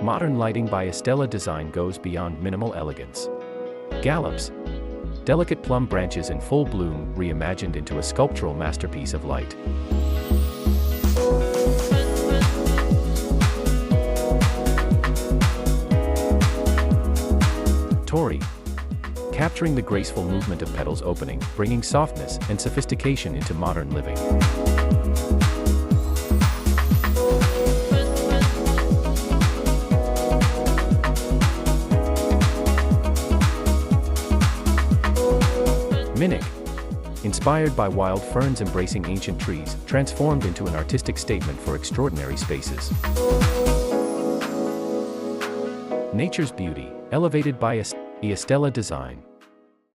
Modern lighting by Estella Design goes beyond minimal elegance. Gallops, delicate plum branches in full bloom, reimagined into a sculptural masterpiece of light. Tori, capturing the graceful movement of petals opening, bringing softness and sophistication into modern living. Minnick, inspired by wild ferns embracing ancient trees, transformed into an artistic statement for extraordinary spaces. Nature's beauty, elevated by the Estella Design.